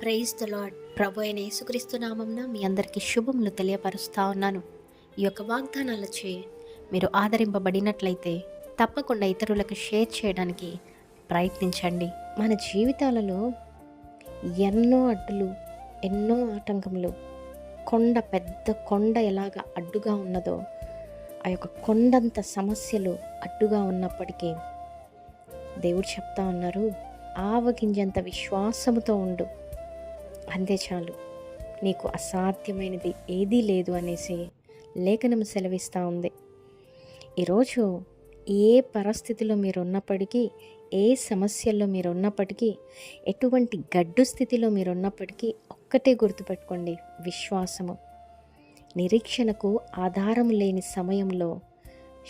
Praise the lord. ప్రభు అయిన యేసుక్రీస్తు నామంన మీ అందరికీ శుభములు తెలియపరుస్తా ఉన్నాను. ఈ యొక్క వాగ్దానాలచే మీరు ఆదరింపబడినట్లయితే తప్పకుండా ఇతరులకు షేర్ చేయడానికి ప్రయత్నించండి. మన జీవితాలలో ఎన్నో అడ్డులు, ఎన్నో ఆటంకములు, పెద్ద కొండ ఎలాగ అడ్డుగా ఉన్నదో ఆ యొక్క కొండంత సమస్యలు అడ్డుగా ఉన్నప్పటికీ దేవుడు చెప్తా ఉన్నారు, ఆవగింజంత విశ్వాసముతో ఉండు, అంతే చాలు, నీకు అసాధ్యమైనది ఏదీ లేదు అనేసి లేఖనం సెలవిస్తూ ఉంది. ఈరోజు ఏ పరిస్థితిలో మీరు ఉన్నప్పటికీ, ఏ సమస్యల్లో మీరు ఉన్నప్పటికీ, ఎటువంటి గడ్డు స్థితిలో మీరు ఉన్నప్పటికీ ఒక్కటే గుర్తుపెట్టుకోండి, విశ్వాసము. నిరీక్షణకు ఆధారం లేని సమయంలో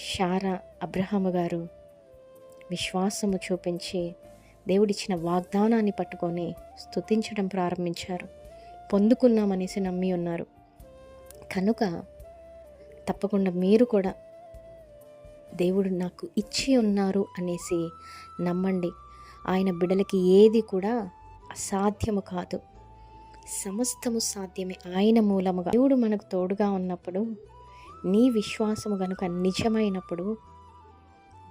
శారా, అబ్రహాము గారు విశ్వాసము చూపించి దేవుడిచ్చిన వాగ్దానాన్ని పట్టుకొని స్తుతించడం ప్రారంభించారు. పొందుకున్నామనేసి నమ్మి ఉన్నారు. కనుక తప్పకుండా మీరు కూడా దేవుడు నాకు ఇచ్చి ఉన్నారు అనేసి నమ్మండి. ఆయన బిడ్డలకి ఏది కూడా అసాధ్యము కాదు, సమస్తము సాధ్యమే ఆయన మూలముగా. దేవుడు మనకు తోడుగా ఉన్నప్పుడు, నీ విశ్వాసము గనుక నిజమైనప్పుడు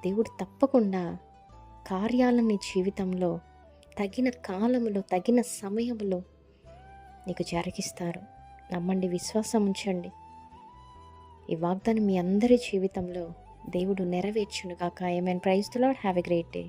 దేవుడు తప్పకుండా కార్యాలను నీ జీవితంలో తగిన కాలంలో, తగిన సమయంలో నీకు జరిగిస్తారు. నమ్మండి, విశ్వాసం ఉంచండి. ఈ వాగ్దానం మీ అందరి జీవితంలో దేవుడు నెరవేర్చునుగాక. Amen. Praise the Lord. Have a great day.